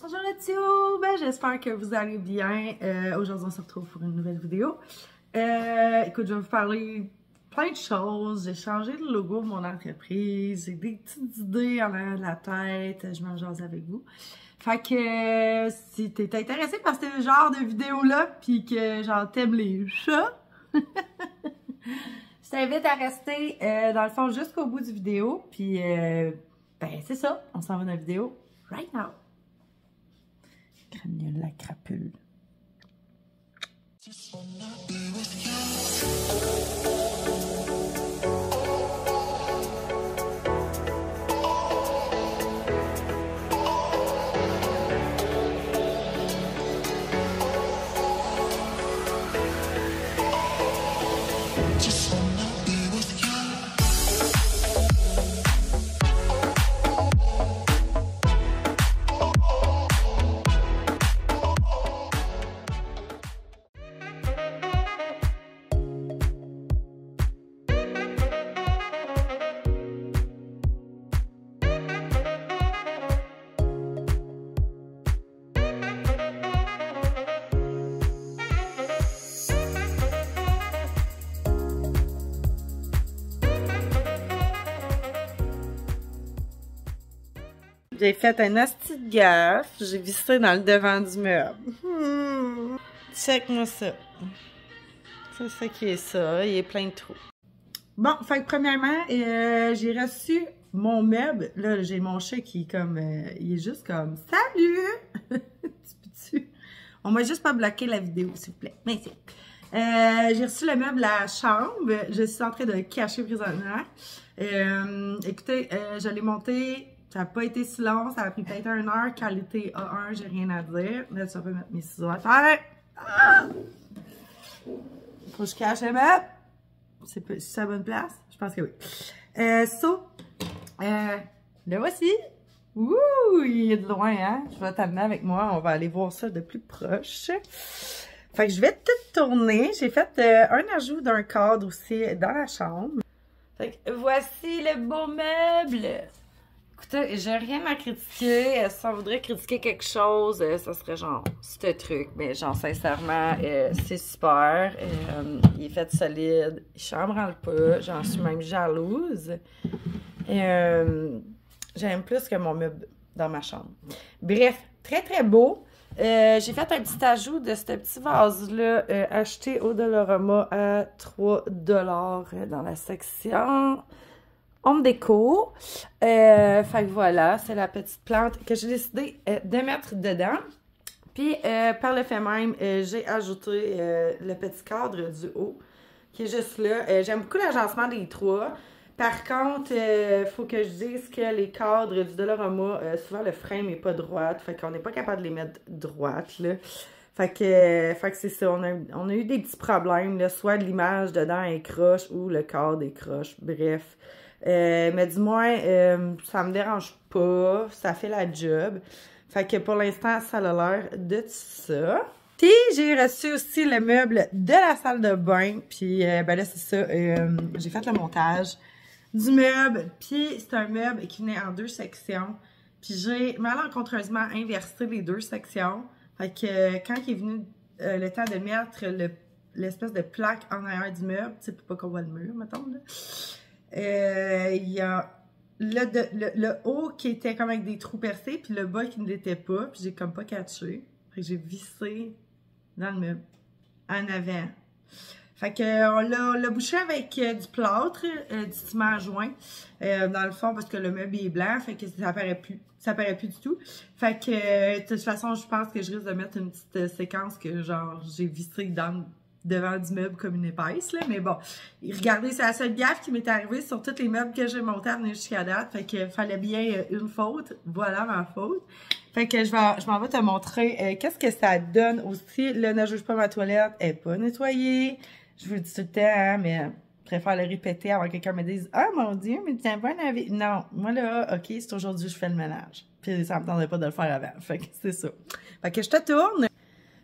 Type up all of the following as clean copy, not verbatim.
Bonjour YouTube, j'espère que vous allez bien. Aujourd'hui on se retrouve pour une nouvelle vidéo. Écoute, je vais vous parler plein de choses. J'ai changé le logo de mon entreprise. J'ai des petites idées en arrière de la tête. Je m'en jase avec vous. Fait que si t'es intéressé par ce genre de vidéo-là, puis que genre t'aimes les chats, je t'invite à rester dans le fond jusqu'au bout du vidéo. Puis ben c'est ça, on s'en va dans la vidéo right now. Crânule la crapule. J'ai fait un asti de gaffe. J'ai vissé dans le devant du meuble. Check-moi ça. C'est ça qui est ça. Il est plein de trous. Bon, fait que premièrement, j'ai reçu mon meuble. Là, j'ai mon chat qui est comme... il est juste comme... Salut! On m'a juste pas bloqué la vidéo, s'il vous plaît. Merci. J'ai reçu le meuble à la chambre. Je suis en train de le cacher présentement. Écoutez, je l'ai monté... Ça n'a pas été si long, ça a pris peut-être 1 heure. Qualité A1, j'ai rien à dire. Là, tu vas mettre mes ciseaux à terre. Ah! Faut que je cache le meuble. C'est la bonne place? Je pense que oui. Le voici. Ouh, il est de loin, hein? Je vais t'amener avec moi. On va aller voir ça de plus proche. Fait que je vais tout tourner. J'ai fait un ajout d'un cadre aussi dans la chambre. Fait que voici le beau meuble. Écoutez, j'ai rien à critiquer. Si on voudrait critiquer quelque chose, ça serait genre ce truc. Mais genre, sincèrement, c'est super. Il est fait solide. Il chambranle pas. J'en suis même jalouse. J'aime plus que mon meuble dans ma chambre. Bref, très très beau. J'ai fait un petit ajout de ce petit vase-là acheté au Dollarama à 3$ dans la section Home Déco. Fait que voilà, c'est la petite plante que j'ai décidé de mettre dedans. Puis, par le fait même, j'ai ajouté le petit cadre du haut, qui est juste là. J'aime beaucoup l'agencement des trois. Par contre, il faut que je dise que les cadres du Dollarama, souvent le frame n'est pas droit. Fait qu'on n'est pas capable de les mettre droites, là. Fait que c'est ça, on a eu des petits problèmes, là, soit l'image dedans est croche ou le cadre est croche. Bref. Mais du moins, ça me dérange pas, ça fait la job. Fait que pour l'instant, ça a l'air de ça. Puis j'ai reçu aussi le meuble de la salle de bain. Puis ben là, c'est ça, j'ai fait le montage du meuble. Puis c'est un meuble qui venait en 2 sections. Puis j'ai malencontreusement inversé les 2 sections. Fait que quand il est venu le temps de mettre l'espèce de plaque en arrière du meuble, tu sais, pour pas qu'on voit le mur, mettons, là. Il y a le haut qui était comme avec des trous percés, puis le bas qui ne l'était pas, puis j'ai comme pas catché. Fait que j'ai vissé dans le meuble, en avant. Fait que on l'a bouché avec du plâtre, du ciment à joint, dans le fond, parce que le meuble est blanc, fait que ça paraît plus. Ça paraît plus du tout. Fait que, de toute façon, je pense que je risque de mettre une petite séquence que, genre, j'ai vissé devant du meuble comme une épaisse, là. Mais bon, regardez, c'est la seule gaffe qui m'est arrivée sur tous les meubles que j'ai montés à venir jusqu'à date. Fait que fallait bien une faute. Voilà ma faute. Fait que je m'en vais te montrer qu'est-ce que ça donne aussi. Là, ne juge pas ma toilette. Elle n'est pas nettoyée. Je vous le dis tout le temps, hein, mais je préfère le répéter avant que quelqu'un me dise « Ah, mon Dieu, mais tu tiens pas un avis. » Non, moi là, OK, c'est aujourd'hui je fais le ménage. Puis ça me tentait pas de le faire avant. Fait que c'est ça. Fait que je te tourne.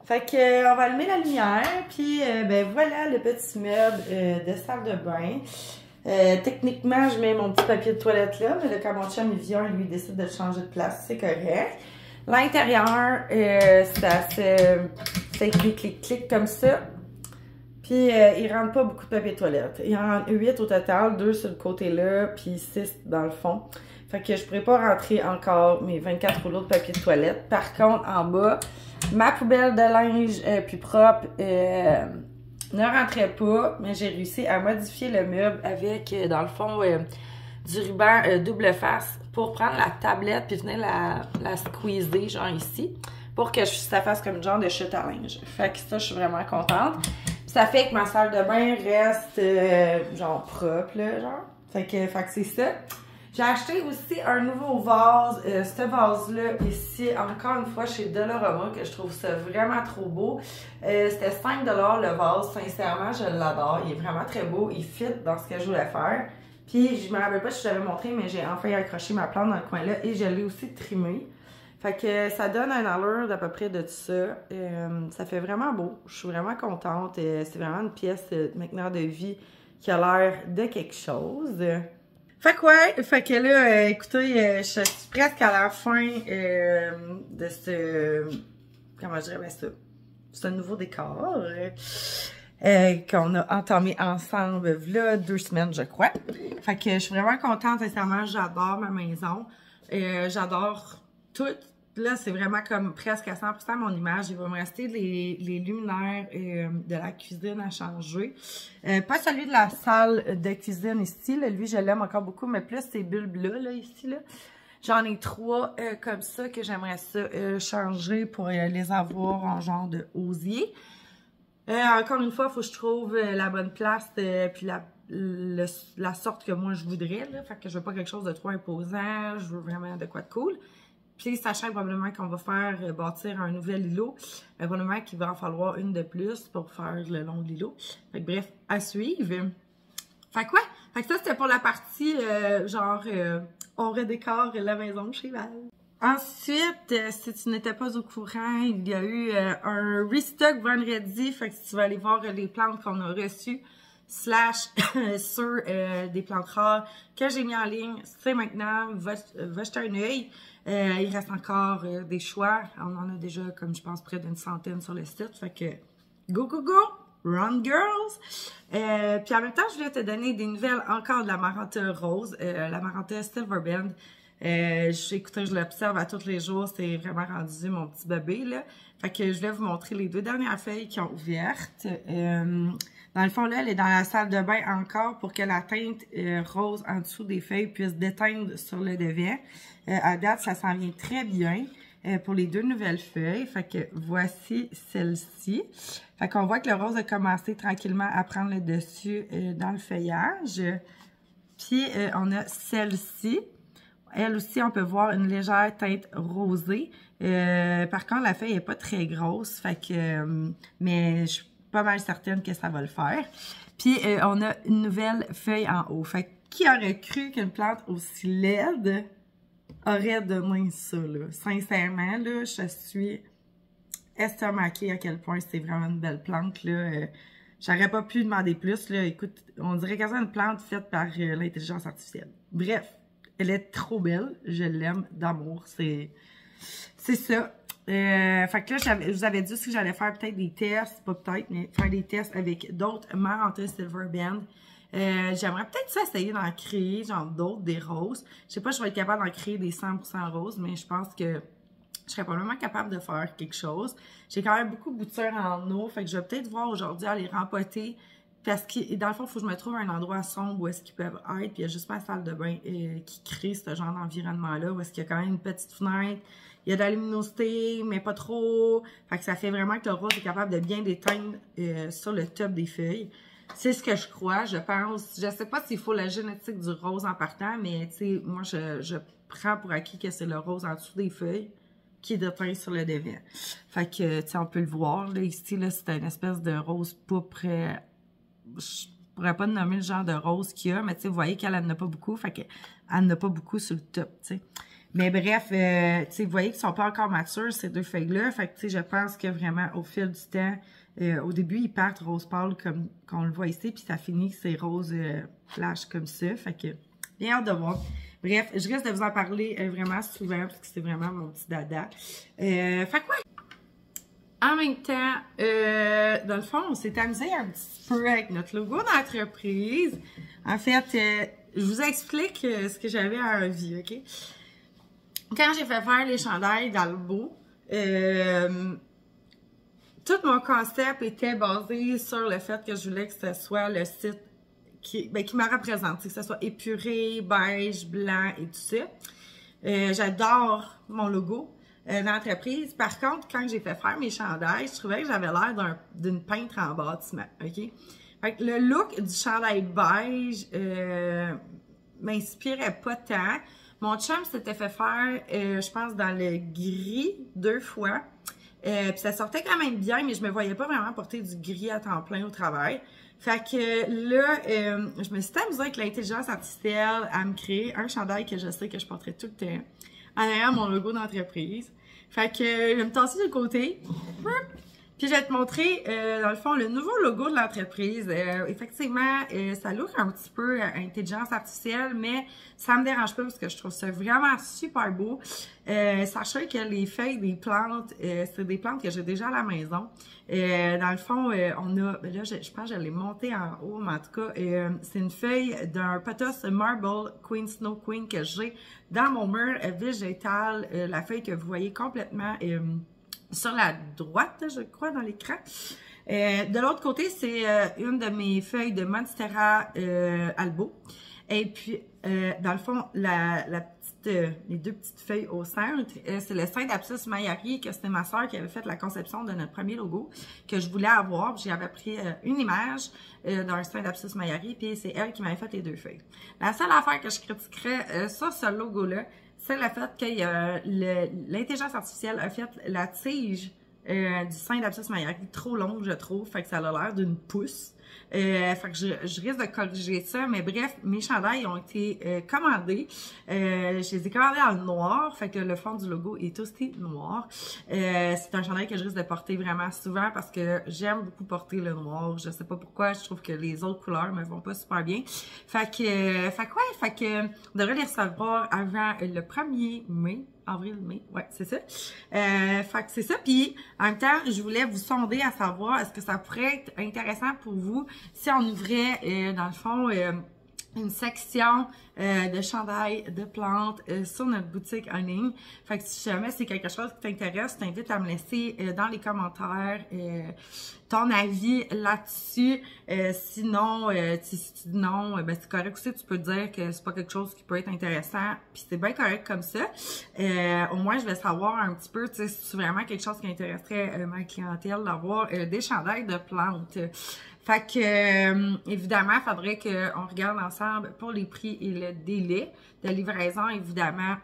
Fait que on va allumer la lumière, puis ben voilà le petit meuble de salle de bain. Techniquement, je mets mon petit papier de toilette là, mais là, quand mon chum il vient, lui décide de changer de place, c'est correct. L'intérieur, ça clic comme ça. Puis, il rentre pas beaucoup de papier toilette. Il en rentre 8 au total, 2 sur le côté-là, puis 6 dans le fond. Fait que je pourrais pas rentrer encore mes 24 rouleaux de papier de toilette. Par contre, en bas, ma poubelle de linge plus propre ne rentrait pas, mais j'ai réussi à modifier le meuble avec, dans le fond, du ruban double face pour prendre la tablette puis venir la squeezer, genre ici, pour que ça fasse comme genre de chute à linge. Fait que ça, je suis vraiment contente. Puis ça fait que ma salle de bain reste, genre, propre, là, genre. Fait que c'est ça. J'ai acheté aussi un nouveau vase. Ce vase-là, ici, encore une fois, chez Dollarama, que je trouve ça vraiment trop beau. C'était 5 $ le vase. Sincèrement, je l'adore. Il est vraiment très beau. Il fit dans ce que je voulais faire. Puis, je me rappelle pas si je t'avais montré, mais j'ai enfin accroché ma plante dans le coin-là et je l'ai aussi trimée. Fait que ça donne un allure d'à peu près de tout ça. Ça fait vraiment beau. Je suis vraiment contente. C'est vraiment une pièce maintenant de vie qui a l'air de quelque chose. Fait que ouais, fait que là, écoutez, je suis presque à la fin de ce... Comment je dirais ça? Ce nouveau décor qu'on a entamé ensemble, là, 2 semaines, je crois. Fait que je suis vraiment contente, sincèrement, j'adore ma maison. J'adore tout. Là, c'est vraiment comme presque à 100% mon image. Il va me rester les luminaires de la cuisine à changer. Pas celui de la salle de cuisine ici. Là. Lui, je l'aime encore beaucoup, mais plus ces bulbes-là, là, ici. Là. J'en ai 3 comme ça que j'aimerais ça changer pour les avoir en genre de osier. Encore une fois, il faut que je trouve la bonne place puis la sorte que moi je voudrais. Là. Fait que je veux pas quelque chose de trop imposant. Je veux vraiment de quoi de cool. Puis, sachant probablement qu'on va faire bâtir un nouvel îlot, probablement qu'il va en falloir une de plus pour faire le long de l'îlot. Fait que bref, à suivre. Fait que ouais, fait que ça c'était pour la partie on redécore la maison chez Val. Ensuite, si tu n'étais pas au courant, il y a eu un restock vendredi. Fait que si tu vas aller voir les plantes qu'on a reçues, sur des plantes rares que j'ai mis en ligne, c'est maintenant, va jeter un œil. Il reste encore des choix. On en a déjà, comme je pense, près d'une centaine sur le site. Fait que, go, go, go! Run, girls! Puis en même temps, je voulais te donner des nouvelles encore de la Maranta rose, la Maranta Silver Bend. Écoutez, je l'observe à tous les jours. C'est vraiment rendu mon petit bébé, là. Fait que je vais vous montrer les 2 dernières feuilles qui ont ouvertes. Dans le fond, là, elle est dans la salle de bain encore pour que la teinte rose en dessous des feuilles puisse déteindre sur le devant. À date, ça s'en vient très bien pour les 2 nouvelles feuilles. Fait que voici celle-ci. Fait qu'on voit que le rose a commencé tranquillement à prendre le dessus dans le feuillage. Puis, on a celle-ci. Elle aussi, on peut voir une légère teinte rosée. Par contre, la feuille n'est pas très grosse. Fait que, mais je suis pas mal certaine que ça va le faire. Puis, on a une nouvelle feuille en haut. Fait que, qui aurait cru qu'une plante aussi laide aurait donné ça, là? Sincèrement, là, je suis estomaquée à quel point c'est vraiment une belle plante, là. J'aurais pas pu demander plus, là. Écoute, on dirait quasiment une plante faite par l'intelligence artificielle. Bref, elle est trop belle. Je l'aime d'amour. C'est ça. Fait que là, je vous avais dit aussi que j'allais faire peut-être des tests, pas peut-être, mais faire des tests avec d'autres Maranta Silver Bend. J'aimerais peut-être ça essayer d'en créer, genre d'autres, des roses. Je sais pas si je vais être capable d'en créer des 100% roses, mais je pense que je serais probablement capable de faire quelque chose. J'ai quand même beaucoup de boutures en eau, fait que je vais peut-être voir aujourd'hui à les rempoter. Parce que, dans le fond, il faut que je me trouve un endroit sombre où est-ce qu'ils peuvent être. Puis il y a juste ma salle de bain qui crée ce genre d'environnement-là, où est-ce qu'il y a quand même une petite fenêtre. Il y a de la luminosité, mais pas trop. Fait que ça fait vraiment que le rose est capable de bien déteindre sur le top des feuilles. C'est ce que je crois, je pense. Je sais pas s'il faut la génétique du rose en partant, mais tu sais, moi, je prends pour acquis que c'est le rose en dessous des feuilles qui est déteint sur le devant. Fait que, tu sais, on peut le voir, là, ici, là, c'est une espèce de rose pourpre. Je pourrais pas nommer le genre de rose qu'il y a, mais tu sais, vous voyez qu'elle n'en a pas beaucoup, fait qu'elle n'en a pas beaucoup sur le top, tu sais. Mais bref, tu sais, vous voyez qu'ils sont pas encore matures, ces 2 feuilles-là, fait que tu sais, je pense que vraiment, au fil du temps, au début, ils partent rose pâle comme qu'on le voit ici, puis ça finit que c'est rose flash comme ça, fait que, bien hâte de voir. Bref, je risque de vous en parler vraiment souvent parce que c'est vraiment mon petit dada. Fait quoi? En même temps, dans le fond, on s'est amusé un petit peu avec notre logo d'entreprise. En fait, je vous explique ce que j'avais envie, OK? Quand j'ai fait faire les chandails d'Albo, tout mon concept était basé sur le fait que je voulais que ce soit le site qui me représente, que ce soit épuré, beige, blanc et tout ça. J'adore mon logo d'entreprise. Par contre, quand j'ai fait faire mes chandails, je trouvais que j'avais l'air d'une peintre en bâtiment, OK? Fait que le look du chandail beige m'inspirait pas tant. Mon chum s'était fait faire, je pense, dans le gris 2 fois. Puis ça sortait quand même bien, mais je me voyais pas vraiment porter du gris à temps plein au travail. Fait que là, je me suis amusée avec l'intelligence artificielle à me créer un chandail que je sais que je porterai tout le temps en ayant mon logo d'entreprise. Fait que je vais me tasser de côté. Puis je vais te montrer, dans le fond, le nouveau logo de l'entreprise. Effectivement, ça look un petit peu intelligence artificielle, mais ça me dérange pas parce que je trouve ça vraiment super beau. Sachez que les feuilles des plantes, c'est des plantes que j'ai déjà à la maison. Dans le fond, on a, ben là, je pense que je l'ai monté en haut, mais en tout cas, c'est une feuille d'un pothos Marble Queen Snow Queen que j'ai dans mon mur végétal. La feuille que vous voyez complètement sur la droite, je crois, dans l'écran. De l'autre côté, c'est une de mes feuilles de Monstera Albo. Et puis, dans le fond, les 2 petites feuilles au centre, c'est le Saint-Apsus Mayari, que c'était ma soeur qui avait fait la conception de notre premier logo, que je voulais avoir. J'avais pris une image d'un Saint-Apsus Mayari, puis c'est elle qui m'avait fait les 2 feuilles. La seule affaire que je critiquerais sur ce logo-là, c'est le fait que l'intelligence artificielle a fait la tige du Saint-Apsus Mayari trop longue, je trouve. Fait que ça a l'air d'une pousse. Fait que je risque de corriger ça. Mais bref, mes chandails ont été commandés. Je les ai commandés en noir. Fait que le fond du logo est aussi noir. C'est un chandail que je risque de porter vraiment souvent parce que j'aime beaucoup porter le noir. Je sais pas pourquoi. Je trouve que les autres couleurs me vont pas super bien. Fait que on devrait les recevoir avant le 1er mai. Avril-mai, ouais, c'est ça. Fait que c'est ça. Puis, en même temps, je voulais vous sonder à savoir est-ce que ça pourrait être intéressant pour vous si on ouvrait, dans le fond, une section de chandail, de plantes sur notre boutique en ligne. Fait que si jamais c'est quelque chose qui t'intéresse, je t'invite à me laisser dans les commentaires ton avis là-dessus. Sinon, si tu dis non, ben c'est correct aussi, tu peux dire que c'est pas quelque chose qui peut être intéressant, puis c'est bien correct comme ça. Au moins, je vais savoir un petit peu, tu sais, si c'est vraiment quelque chose qui intéresserait ma clientèle d'avoir des chandails de plantes. Fait que, évidemment, il faudrait qu'on regarde ensemble pour les prix et le délai de livraison. Évidemment,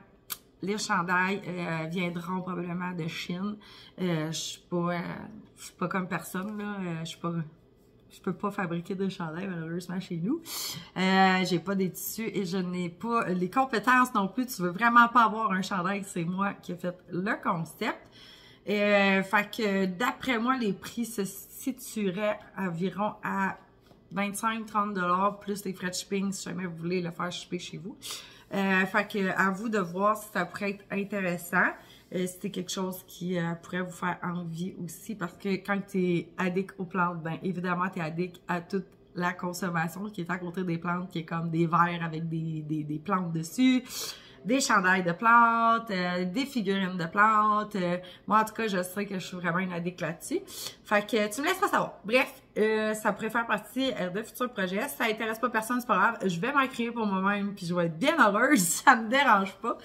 les chandails viendront probablement de Chine. Je suis pas comme personne, là. Je peux pas fabriquer de chandails, malheureusement, chez nous. J'ai pas des tissus et je n'ai pas les compétences non plus. Tu veux vraiment pas avoir un chandail, c'est moi qui ai fait le concept. Fait que d'après moi, les prix se situeraient environ à 25-30$ plus les frais de shipping si jamais vous voulez le faire shipper chez vous. Fait que à vous de voir si ça pourrait être intéressant. Si c'est quelque chose qui pourrait vous faire envie aussi, parce que quand tu es addict aux plantes, ben évidemment tu es addict à toute la consommation qui est à côté des plantes, qui est comme des verres avec des plantes dessus, des chandails de plantes, des figurines de plantes. Moi, en tout cas, je sais que je suis vraiment une addict là-dessus. Fait que tu me laisseras savoir. Bref, ça pourrait faire partie de futurs projets. Si ça intéresse pas personne, c'est pas grave. Je vais m'en créer pour moi-même, puis je vais être bien heureuse. Ça me dérange pas.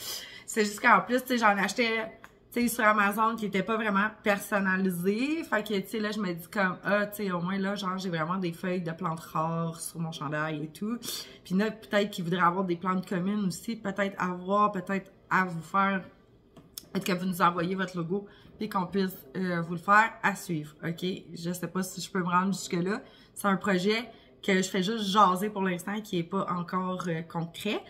C'est juste qu'en plus, tu sais, j'en achetais, tu sais, sur Amazon qui était pas vraiment personnalisé. Fait que, tu sais, là, je me dis comme, ah, tu sais, au moins, là, genre, j'ai vraiment des feuilles de plantes rares sur mon chandail et tout. Puis là, peut-être qu'ils voudraient avoir des plantes communes aussi. Peut-être à vous faire, peut-être que vous nous envoyez votre logo, puis qu'on puisse vous le faire à suivre, OK? Je sais pas si je peux me rendre jusque-là. C'est un projet que je fais juste jaser pour l'instant, qui est pas encore concret.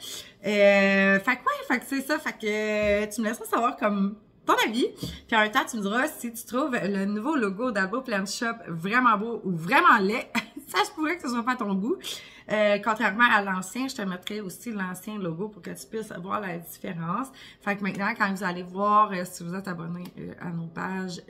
Fait que c'est ça. Fait que tu me laisseras savoir comme ton avis. Puis en même temps, tu me diras si tu trouves le nouveau logo d'Albo Plant Shop vraiment beau ou vraiment laid. Ça se pourrait que ce soit pas à ton goût. Contrairement à l'ancien, je te mettrai aussi l'ancien logo pour que tu puisses voir la différence. Fait que maintenant, quand vous allez voir, si vous êtes abonné à nos pages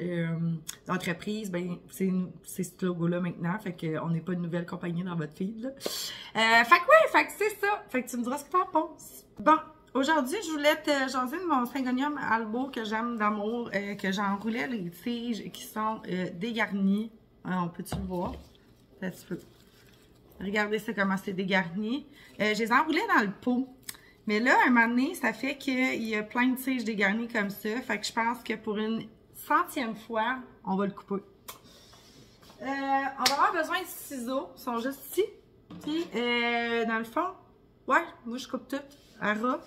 d'entreprise, ben c'est ce logo-là maintenant. Fait qu'on n'est pas une nouvelle compagnie dans votre feed, là. Fait que ouais, fait que c'est ça. Fait que tu me diras ce que t'en penses. Bon. Aujourd'hui, je voulais te jaser de mon Syngonium Albo que j'aime d'amour, que j'enroulais les tiges qui sont dégarnies. On peut-tu le voir? Un petit peu. Regardez ça comment c'est dégarni. Je les enroulais dans le pot. Mais là, un moment donné, ça fait qu'il y a plein de tiges dégarnies comme ça. Fait que je pense que pour une 100e fois, on va le couper. On va avoir besoin de ciseaux. Ils sont juste ici. Puis, dans le fond, ouais, moi je coupe tout à ras.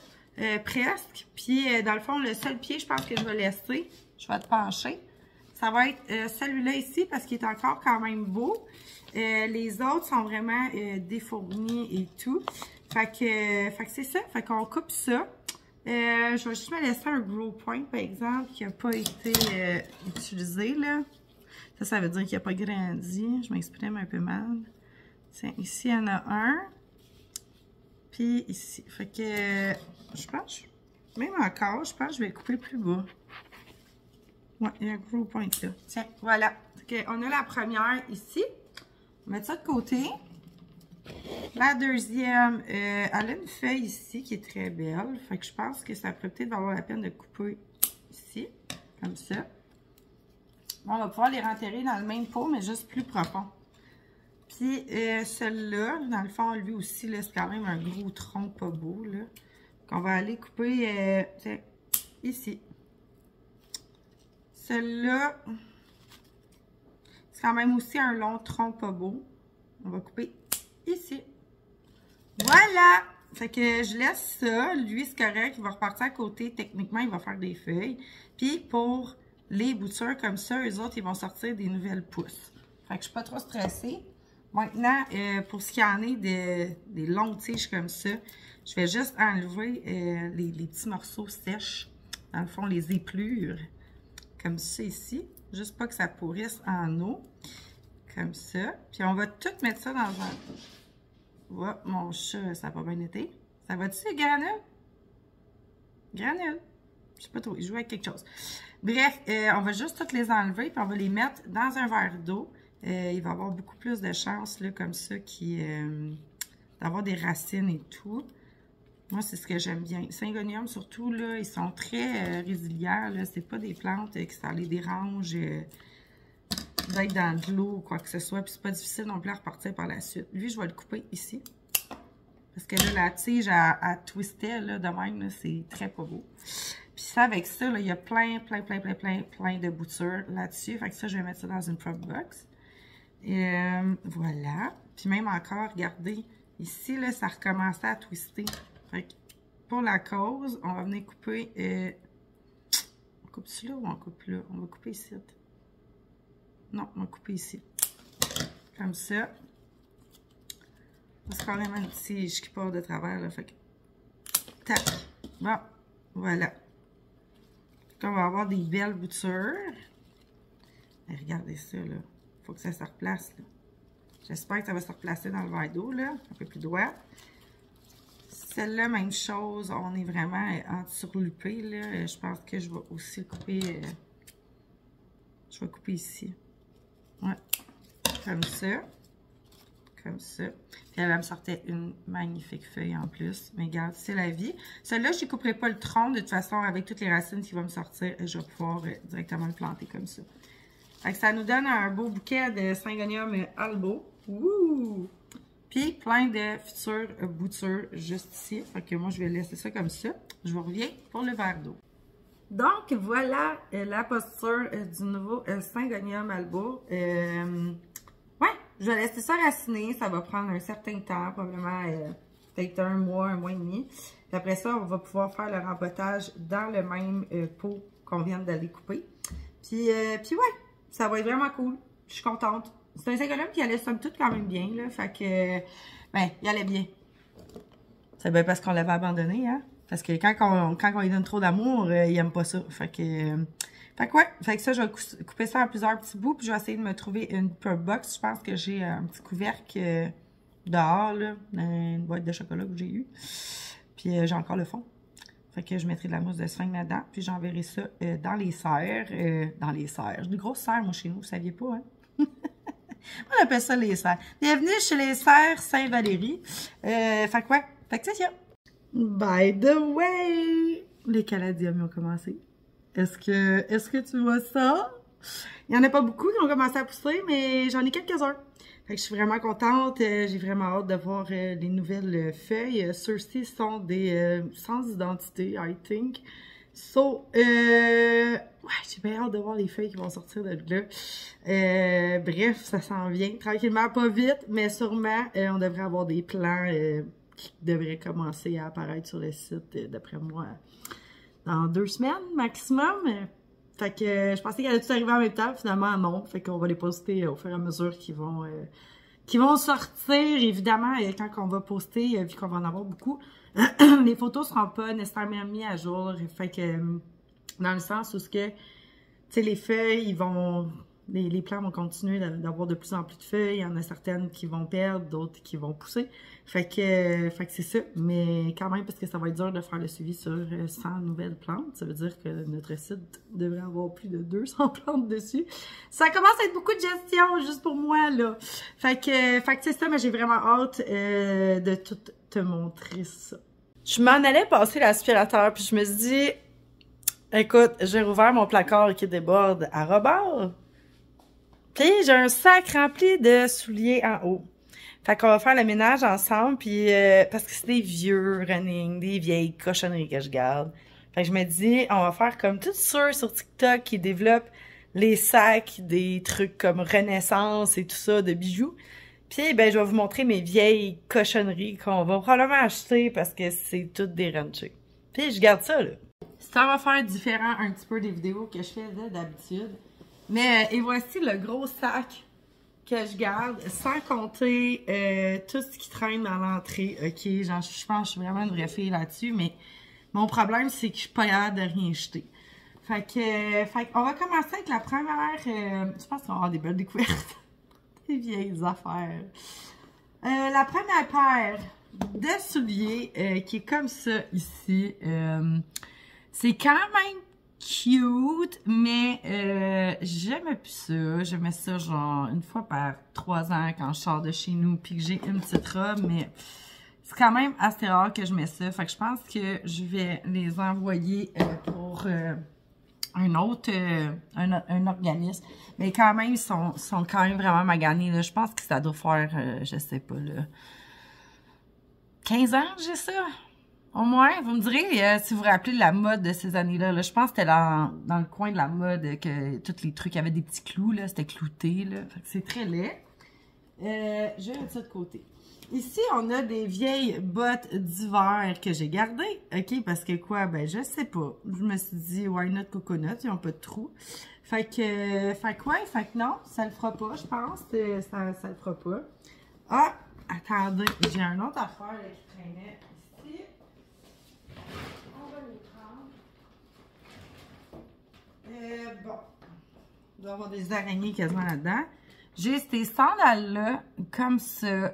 Presque. Puis, dans le fond, le seul pied, je pense que je vais laisser. Je vais te pencher. Ça va être celui-là ici parce qu'il est encore quand même beau. Les autres sont vraiment défournis et tout. Fait que c'est ça. Fait qu'on coupe ça. Je vais juste me laisser un gros point, par exemple, qui n'a pas été utilisé, là. Ça veut dire qu'il n'a pas grandi. Je m'exprime un peu mal. Tiens, ici, il y en a un. Puis ici. Fait que je pense, même encore, je pense que je vais couper plus bas. Ouais, il y a un gros point là. Tiens, voilà. Fait que on a la première ici. On va mettre ça de côté. La deuxième, elle a une feuille ici qui est très belle. Fait que je pense que ça pourrait peut-être valoir la peine de couper ici, comme ça. Bon, on va pouvoir les renterrer dans le même pot, mais juste plus profond. Puis, celui-là, dans le fond, lui aussi, c'est quand même un gros tronc pas beau, là. Qu'on va aller couper, tiens, ici. Celui-là, c'est quand même aussi un long tronc pas beau. On va couper ici. Voilà! Fait que je laisse ça. Lui, c'est correct. Il va repartir à côté. Techniquement, il va faire des feuilles. Puis, pour les boutures comme ça, eux autres, ils vont sortir des nouvelles pousses. Fait que je suis pas trop stressée. Maintenant, pour ce qui en est des longues tiges comme ça, je vais juste enlever les petits morceaux sèches. Dans le fond, les éplures. Comme ça ici. Juste pas que ça pourrisse en eau. Comme ça. Puis on va tout mettre ça dans un... Voilà, mon chat, ça n'a pas bien été. Ça va-tu, granule? Granule. Je sais pas trop, il joue avec quelque chose. Bref, on va juste toutes les enlever, puis on va les mettre dans un verre d'eau. Il va y avoir beaucoup plus de chances, là, comme ça, d'avoir des racines et tout. Moi, c'est ce que j'aime bien. Syngonium, surtout, là, ils sont très résilients, là. C'est pas des plantes que ça les dérange d'être dans de l'eau ou quoi que ce soit. Puis c'est pas difficile non plus à repartir par la suite. Lui, je vais le couper ici. Parce que là, la tige, elle twistait, là, de même, là, c'est très pas beau. Puis ça, avec ça, là, il y a plein de boutures là-dessus. Fait que ça, je vais mettre ça dans une prop box. Voilà. Puis même encore, regardez, ici, là, ça recommençait à twister. Fait que pour la cause, on va venir couper... on coupe-tu là ou on coupe là? On va couper ici. Non, on va couper ici. Comme ça. C'est carrément une tige qui part de travers, là. Fait que... Tac. Bon. Voilà. On va avoir des belles boutures. Et regardez ça, là. Faut que ça se replace, là. J'espère que ça va se replacer dans le verre d'eau, là. Un peu plus droit. Celle-là, même chose. On est vraiment entourloupé, là. Je pense que je vais aussi couper... je vais couper ici. Ouais. Comme ça. Comme ça. Puis elle me sortait une magnifique feuille en plus. Mais regarde, c'est la vie. Celle-là, je ne couperai pas le tronc. De toute façon, avec toutes les racines qui vont me sortir, je vais pouvoir directement le planter comme ça. Fait que ça nous donne un beau bouquet de Syngonium Albo. Ouh! Puis plein de futures boutures juste ici. Fait que moi, je vais laisser ça comme ça. Je vous reviens pour le verre d'eau. Donc, voilà la posture du nouveau Syngonium Albo. Ouais, je vais laisser ça raciner. Ça va prendre un certain temps, probablement peut-être un mois et demi. Puis après ça, on va pouvoir faire le rempotage dans le même pot qu'on vient d'aller couper. Puis ouais, ça va être vraiment cool. Je suis contente. C'est un Syngonium qui allait somme toute quand même bien, là. Fait que, ben, il allait bien. C'est bien parce qu'on l'avait abandonné, hein. Parce que quand on lui donne trop d'amour, il aime pas ça. Fait que, Fait que ouais, fait que ça, je vais couper ça en plusieurs petits bouts, puis je vais essayer de me trouver une per box. Je pense que j'ai un petit couvercle dehors, là, une boîte de chocolat que j'ai eue. Puis j'ai encore le fond. Fait que je mettrai de la mousse de sphinx là-dedans, puis j'enverrai ça dans les serres. Dans les serres. J'ai des grosses serres, moi, chez nous, vous saviez pas, hein? On appelle ça les serres. Bienvenue chez les serres Saint-Valéry. Fait que ouais, fait que c'est ça. By the way, les caladiums ont commencé. Est-ce que tu vois ça? Il n'y en a pas beaucoup qui ont commencé à pousser, mais j'en ai quelques-uns. Fait que je suis vraiment contente. J'ai vraiment hâte de voir les nouvelles feuilles. Ceux-ci sont des sans identité, I think. So, ouais, j'ai bien hâte de voir les feuilles qui vont sortir de là. Bref, ça s'en vient. Tranquillement, pas vite, mais sûrement, on devrait avoir des plans qui devraient commencer à apparaître sur le site, d'après moi, dans 2 semaines maximum. Fait que je pensais qu'elle allait tout arriver en même temps, finalement non. Fait qu'on va les poster au fur et à mesure qu'ils vont sortir. Évidemment, quand on va poster, vu qu'on va en avoir beaucoup, les photos seront pas nécessairement mises à jour. Fait que dans le sens où tu sais, les feuilles, les plants vont continuer d'avoir de plus en plus de feuilles. Il y en a certaines qui vont perdre, d'autres qui vont pousser. Fait que c'est ça. Mais quand même, parce que ça va être dur de faire le suivi sur 100 nouvelles plantes. Ça veut dire que notre site devrait avoir plus de 200 plantes dessus. Ça commence à être beaucoup de gestion, juste pour moi, là. Fait que c'est ça, mais j'ai vraiment hâte de tout te montrer ça. Je m'en allais passer l'aspirateur, puis je me suis dit, écoute, j'ai rouvert mon placard qui déborde à rebord. Puis j'ai un sac rempli de souliers en haut. Fait qu'on va faire le ménage ensemble, puis parce que c'est des vieux running, des vieilles cochonneries que je garde. Fait que je me dis, on va faire comme toutes ceux sur TikTok qui développent les sacs, des trucs comme Renaissance et tout ça, de bijoux. Puis ben je vais vous montrer mes vieilles cochonneries qu'on va probablement acheter parce que c'est toutes déranchées. Puis je garde ça, là. Ça va faire différent un petit peu des vidéos que je fais d'habitude. Mais, et voici le gros sac que je garde, sans compter tout ce qui traîne dans l'entrée. Ok, genre, je pense que je suis vraiment une vraie fille là-dessus, mais mon problème, c'est que je suis pas capable de rien jeter. Fait qu'on va commencer avec la première, je pense qu'on va avoir des belles découvertes. Des vieilles affaires. La première paire de souliers, qui est comme ça ici, c'est quand même cute, mais j'aimais plus ça. J'aimais ça genre une fois par 3 ans quand je sors de chez nous puis que j'ai une petite robe, mais c'est quand même assez rare que je mets ça. Fait que je pense que je vais les envoyer pour un autre un organisme. Mais quand même, ils sont quand même vraiment maganés, là. Je pense que ça doit faire, je sais pas, là, 15 ans que j'ai ça. Au moins, vous me direz si vous vous rappelez de la mode de ces années-là. Là. Je pense que c'était dans le coin de la mode que tous les trucs avaient des petits clous, là. C'était clouté, là. Fait que c'est très laid. Je vais mettre ça de côté. Ici, on a des vieilles bottes d'hiver que j'ai gardées. OK? Parce que quoi? Ben, je sais pas. Je me suis dit, why not coconut? Ils n'ont pas de trou. Fait que non, ça le fera pas, je pense. Ça le fera pas. Ah! Attendez, j'ai un autre affaire là, qui traînait ici. On va les prendre. Bon. Il doit y avoir des araignées quasiment là-dedans. J'ai ces sandales-là, comme ça.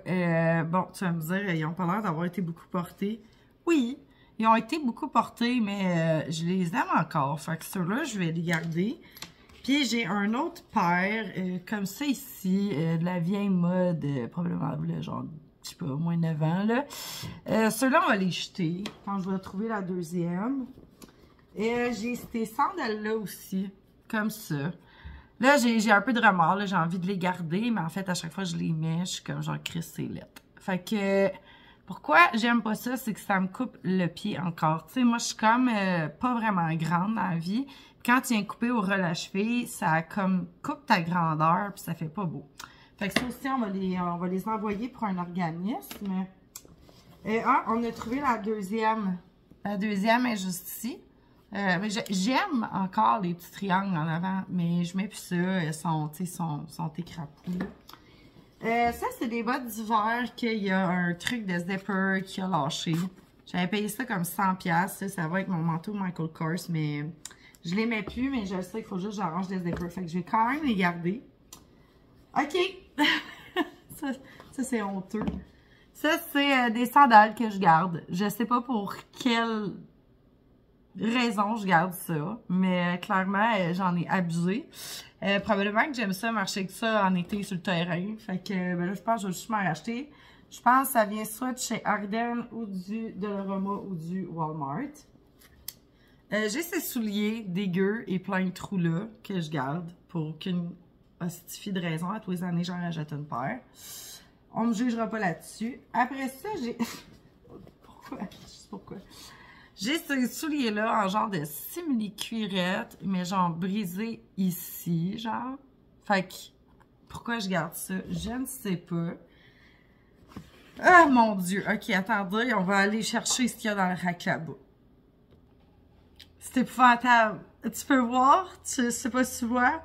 Bon, tu vas me dire, ils ont pas l'air d'avoir été beaucoup portés. Oui, ils ont été beaucoup portés, mais je les aime encore. Fait que ceux-là, je vais les garder. Puis j'ai un autre paire, comme ça ici, de la vieille mode, probablement, là, genre, je sais pas, au moins 9 ans, là. Ceux-là, on va les jeter quand je vais trouver la deuxième. Et j'ai ces sandales-là aussi, comme ça. Là, j'ai un peu de remords, là, j'ai envie de les garder, mais en fait, à chaque fois que je les mets, je suis comme genre Chris, c'est lettre. Fait que, pourquoi j'aime pas ça, c'est que ça me coupe le pied encore. Tu sais, moi, je suis comme pas vraiment grande dans la vie. Quand tu viens couper au relâche-cheville, ça comme coupe ta grandeur, puis ça fait pas beau. Fait que ça aussi, on va les envoyer pour un organisme. On a trouvé la deuxième. La deuxième est juste ici. J'aime encore les petits triangles en avant, mais je mets plus ça. Elles sont écrapoues. Ça, c'est des bottes d'hiver qu'il y a un truc de zipper qui a lâché. J'avais payé ça comme 100$. Ça va avec mon manteau Michael Kors, mais Je les mets plus, mais je sais qu'il faut juste que j'arrange les zippers. Fait que je vais quand même les garder. OK! ça c'est honteux. Ça, c'est des sandales que je garde. Je sais pas pour quelle raison je garde ça, mais clairement, j'en ai abusé. Probablement que j'aime ça, marcher avec ça en été sur le terrain. Fait que ben là, je pense que je vais juste m'en racheter. Je pense que ça vient soit de chez Arden ou du Dollarama ou du Walmart. J'ai ces souliers dégueux et plein de trous là que je garde pour aucune hostifie de raison. À tous les années, j'en rachète une paire. On me jugera pas là-dessus. Après ça, j'ai... Pourquoi? Je sais pourquoi. J'ai ces souliers-là en genre de simili-cuirette, mais genre brisé ici, genre. Fait que, pourquoi je garde ça? Je ne sais pas. Ah, mon Dieu! Ok, attendez, on va aller chercher ce qu'il y a dans le rack là-bas. C'est épouvantable. Tu peux voir? Je sais pas si tu vois.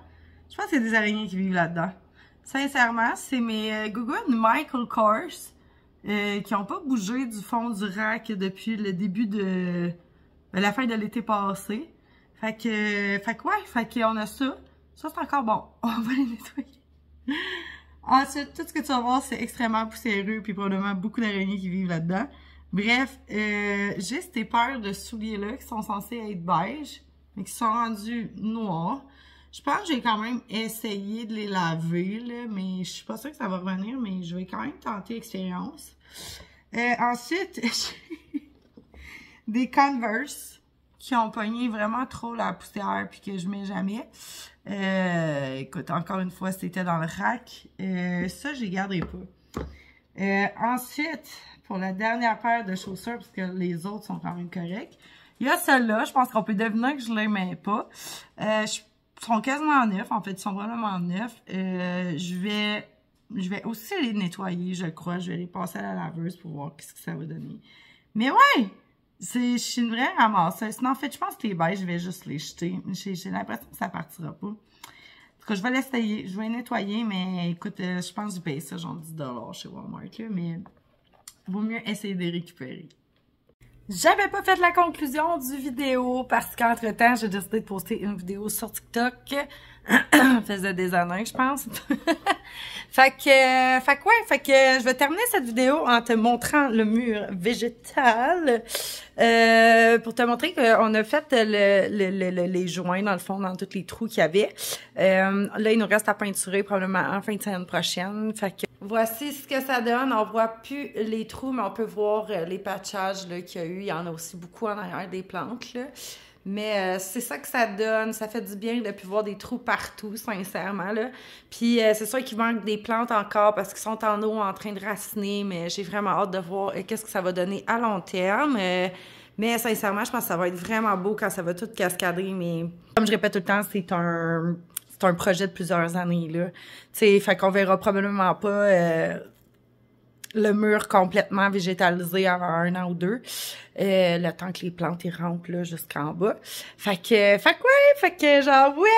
Je pense qu'il y a des araignées qui vivent là-dedans. Sincèrement, c'est mes gougounes Michael Kors qui n'ont pas bougé du fond du rack depuis le début de la fin de l'été passé. Fait qu'on a ça. Ça, c'est encore bon. On va les nettoyer. Ensuite, tout ce que tu vas voir, c'est extrêmement poussiéreux puis probablement beaucoup d'araignées qui vivent là-dedans. Bref, j'ai ces paires de souliers-là qui sont censés être beige, mais qui sont rendus noirs. Je pense que j'ai quand même essayé de les laver, là, mais je suis pas sûre que ça va revenir, mais je vais quand même tenter l'expérience. Ensuite, j'ai des Converse qui ont pogné vraiment trop la poussière puis que je mets jamais. Écoute, encore une fois, c'était dans le rack. Ça, je les garderai pas. Ensuite, pour la dernière paire de chaussures, parce que les autres sont quand même corrects, il y a celle-là. Je pense qu'on peut deviner que je les mets pas. Ils sont quasiment neufs, en fait, ils sont vraiment neufs. Je vais aussi les nettoyer, je crois. Je vais les passer à la laveuse pour voir ce que ça va donner. Mais ouais! Je suis une vraie ramasseuse. Sinon, en fait, je pense que les beiges, je vais juste les jeter. J'ai l'impression que ça partira pas. En tout cas, je vais l'essayer. Je vais les nettoyer, mais écoute, je pense que j'ai payé ça genre 10$ chez Walmart, là, mais vaut mieux essayer de les récupérer. J'avais pas fait la conclusion du vidéo parce qu'entre-temps, j'ai décidé de poster une vidéo sur TikTok. Ça faisait des années, je pense. Fait que je vais terminer cette vidéo en te montrant le mur végétal. Pour te montrer qu'on a fait les joints, dans le fond, dans tous les trous qu'il y avait. Là, il nous reste à peinturer probablement en fin de semaine prochaine. Fait que voici ce que ça donne. On voit plus les trous, mais on peut voir les patchages qu'il y a eu. Il y en a aussi beaucoup en arrière des plantes, là. Mais c'est ça que ça donne. Ça fait du bien de plus voir des trous partout, sincèrement, là. Puis c'est sûr qu'il manque des plantes encore parce qu'ils sont en eau en train de raciner, mais j'ai vraiment hâte de voir qu'est-ce que ça va donner à long terme. Mais sincèrement, je pense que ça va être vraiment beau quand ça va tout cascader. Mais comme je répète tout le temps, c'est un projet de plusieurs années, là. Tu sais, fait qu'on verra probablement pas le mur complètement végétalisé avant 1 an ou 2. Le temps que les plantes y rentrent là jusqu'en bas. Fait que genre ouais,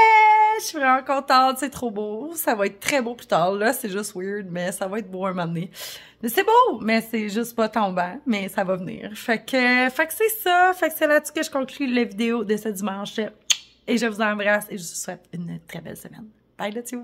je suis vraiment contente, c'est trop beau. Ça va être très beau plus tard, là, c'est juste weird, mais ça va être beau un moment donné. Mais c'est beau, mais c'est juste pas tombant, mais ça va venir. Fait que c'est ça, fait que c'est là-dessus que je conclue la vidéo de ce dimanche. Et je vous embrasse et je vous souhaite une très belle semaine. Bye là-dessus!